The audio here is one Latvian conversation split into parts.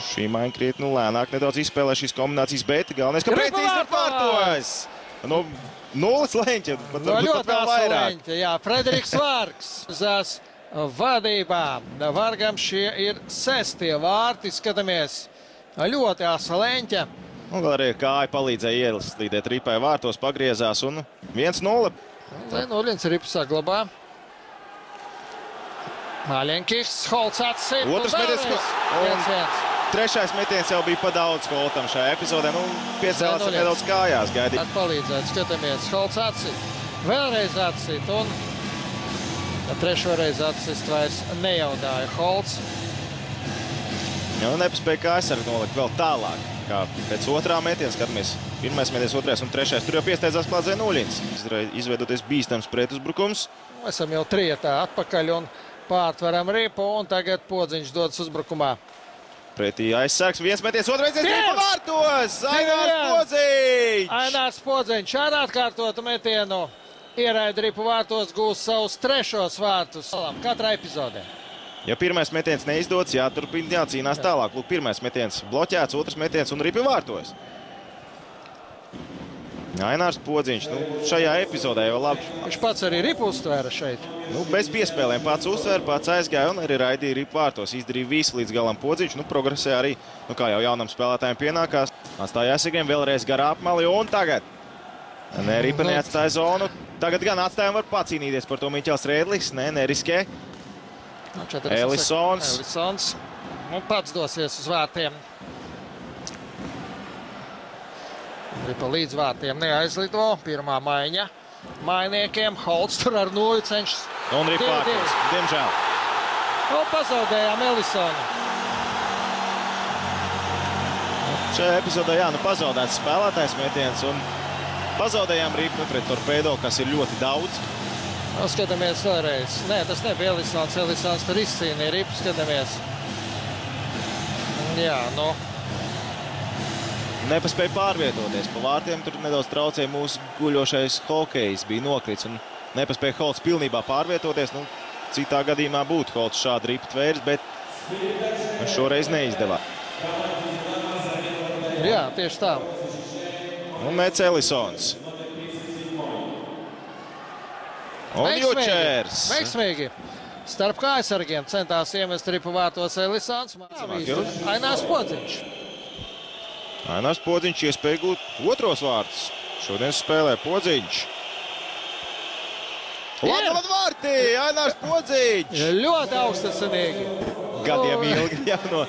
Šī maiņa krietni lēnāk nedaudz izspēlē šīs kombinācijas, bet galvenais, ka precīzi ir vārtos. Nu, nulles leņķi, pat vēl vairāk. Leņķi, jā, Frederiks Vārgs zās vadībā. Vārgam šie ir 6. vārti, skatāmies. Ļoti asa leņķa. Un vēl arī kāja palīdzēja ieslīdēt Ripai vārtos, pagriezās un 1-0. 1-0 Ripa saglabā. Maļenkis, Holts atsīt. Otrs metiens. Trešais metiens jau bija pa daudz Holtam šajā epizodē. Nu, piecēlās nedaudz kājās gaidīt. Palīdzēt, skatāmies. Holts atsīt. Vēlreiz atsīt un trešo reizi atsist vairs nejaudāja Holts. Ja, nepaspēja kā aizsargi nolikt vēl tālāk. Kā pēc otrā metiena, skatāmies, pirmais metiens, otrais un trešais. Tur jau piesteidzās klāt Zenuļins. Izveidoties bīstams pretuzbrukums. Esam jau trietā atpakaļ un pārtveram Ripu, un tagad Podziņš dodas uzbrukumā. Pretī aizsargs, viens metiens, otrais Ripa vārtos! Ainārs Podziņš! Ainārs Podziņš ar atkārtotu metienu ieraida Ripu vārtos, gūs savus trešos vārtus katrā epizodē. Ja pirmais metiens neizdots, jāturpina jācīnās tālāk. Lūk, pirmais metiens bloķēts, otrs metiens un Ripa vārtos. Ainārs Podziņš, nu, šajā epizodē jau labi. Viņš pats arī Ripu uztvēra šeit. Nu, bez piespēlēm pats uztvēra, pats aizgāja un arī raidīja Ripu vārtos. Izdarīja visu līdz galam Podziņš, nu, progresē arī, nu, kā jau jaunam spēlētājiem pienākās. Atstāja Jāsegiem, vēlreiz garā apmali un tagad. Ne, Ripa neatstāja zonu. Tagad gan atstājam var pacīnīties par to Miķels Rēdlis, neriskē. Elisons. Un pats dosies uz vārtiem. Ripa līdz vārtiem neaizlido. Pirmā maiņa mainiekiem. Holts tur ar nulli cenšas. Un Ripa vārtos, diemžēl. Un pazaudējām Elisonu. Šajā epizodē, jā, nu pazaudēts spēlētājs metiens un pazaudējām Ripu pret Torpedo, kas ir ļoti daudz. Nu, skatāmies vēlreiz. Nē, tas nebija Elisons. Elisons tur izcīnīja Ripu, skatāmies. Jā, nu. Nepaspēja pārvietoties. Pa vārtiem tur nedaudz traucēja mūsu guļošais hokejs. Bija nokrits un nepaspēja Holts pilnībā pārvietoties. Nu, citā gadījumā būtu Holts šādu Ripu tvērs, bet šoreiz neizdevā. Jā, tieši tā. Un mets Elisons. Un Jučers. Veiksmīgi. Starp kājasargiem centās iemest Ripu vārtos Elisons. Ainārs Podziņš. Ainārs Podziņš iespēja gūt otros vārtus. Šodien spēlē Podziņš. Labi vārti! Ainārs Podziņš! Ļoti augstasinīgi. Gadiem ilgi jau no...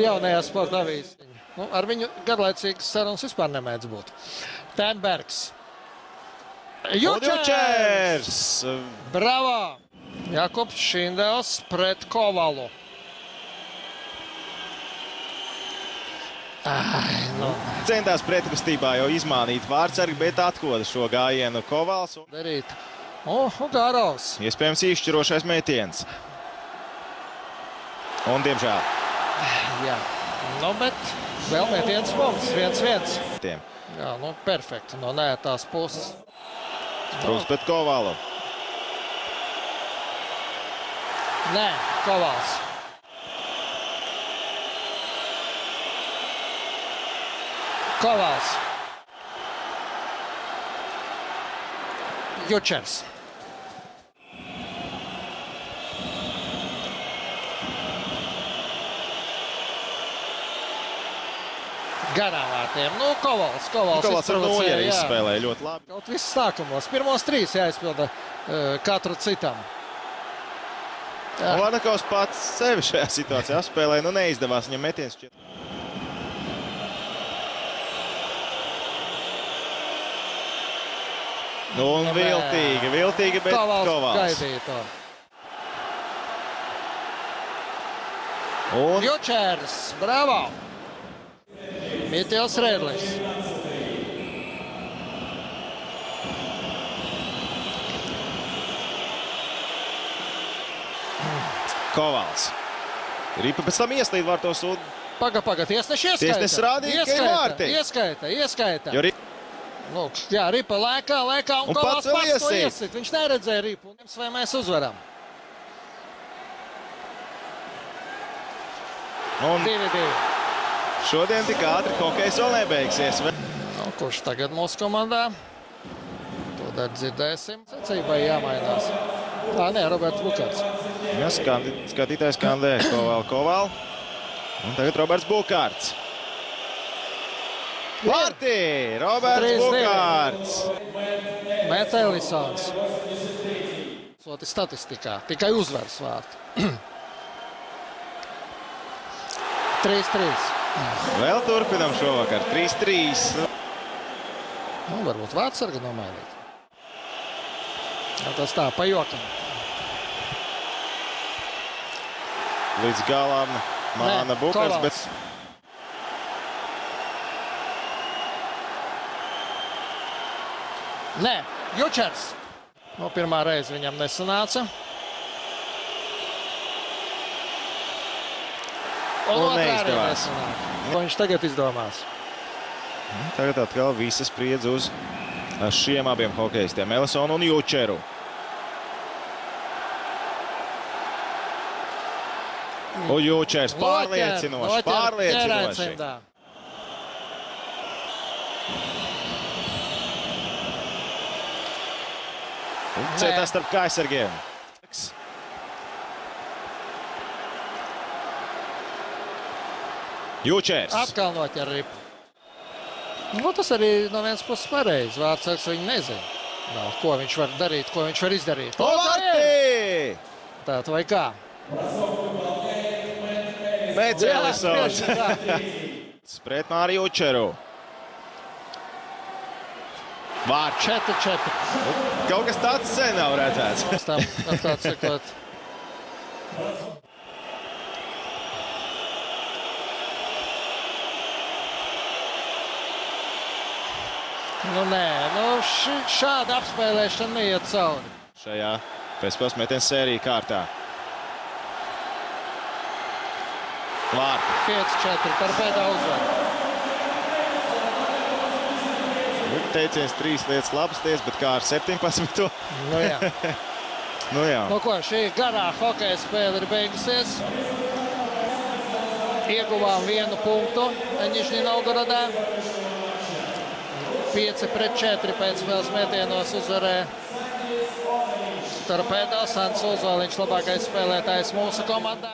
Jaunajā sporta avīzes. Nu, ar viņu garlaicīgas sarunas vispār nemēdz būt. Tenbergs. Jučers! Bravo! Jakobs Šindels pret Kovalu. Centās pretkustībā jau izmānīt vārtsargi, bet atkoda šo gājienu Kovals. Darīt. Garovs. Iespējams izšķirošais metiens. Un diemžēl. Jā. Nu, bet vēl metiens mums. 1-1. Jā, nu, perfekti. No neētās puses. Sprūks pret Kovalu. Nē, Kovals. Kovals. Jučers. Garām vārtiem. Nu, Kovals. Kovals ar nulli arī izspēlēja ļoti labi. Kaut viss sākumos. Pirmos 3 jāizpilda katru citam. Vanakovs pats sevi šajā situācijā apspēlēja. Nu, neizdevās viņam metiens. Nu, un viltīgi, bet Kovals. Gaidīja to. Un Jučers. Bravo! Miķels Rēdlis. Kovals. Ripa pēc tam ieslīd vārtos un... Paga, tiesneši ieskaita. Tiesneši rādīja, ka ir vārti. Ieskaita. Jo Lūk, jā, Ripa lēkā un Kovals pats to iesit. Viņš neredzēja Ripu. Vai mēs uzvaram? Un 2-2. šodien tik ātri hokejs vēl nebeigsies. Nu, kurš tagad mūsu komandā? To tad dzirdēsim. Secībai jāmainās. Nē, Roberts Bukārts. Ja, skatītājs skandē Koval. Un tagad Roberts Bukārts. Vārtī! Roberts Bukārts! Mēts Elisons. Soti statistikā. Tikai uzvaras vārti. 3-3. Vēl turpinam šovakar. 3-3. Nu, varbūt vārdsarga nomainīt. Tas tā, pa jokam. Līdz galam Māna Bukārts, bet... Nē, Jučers. No pirmā reize viņam nesanāca. Un otrā arī nesanāca. Ko viņš tagad izdomās? Tagad atkal visa spriedze uz šiem abiem hokejistiem, Elisonu un Jučeru. Un Jučers pārliecinoši. Cietās starp kājsargiem. Jučers. Atkal noķer ripu. Nu, tas arī no vienas puses pareizi. Vārdsargs viņi nezina. Ko viņš var darīt, ko viņš var izdarīt. Vārtī! Tātad vai kā? Mēdz Elisons. Pret Māri Jučeru. Vārds 4-4. Kaut kas tāds sen nav redzēts. Tam atklāt sakot. Nu nē, šāda apspēlēšana neiet cauri. Šajā pēcspēles metiens sērija kārtā. Vārti. 5-4 par pēdā uzvaru. Teiciens 3 lietas labas lietas, bet kā ar 17. Nu jā. Nu jā. Nu ko, šī garā hokeja spēle ir beigusies. Ieguvām 1 punktu Nižņī Novgorodā. 5-4 pēc spēles metienos uzvarēja Torpedo. Sants Ozoliņš labākais spēlētājs mūsu komandā.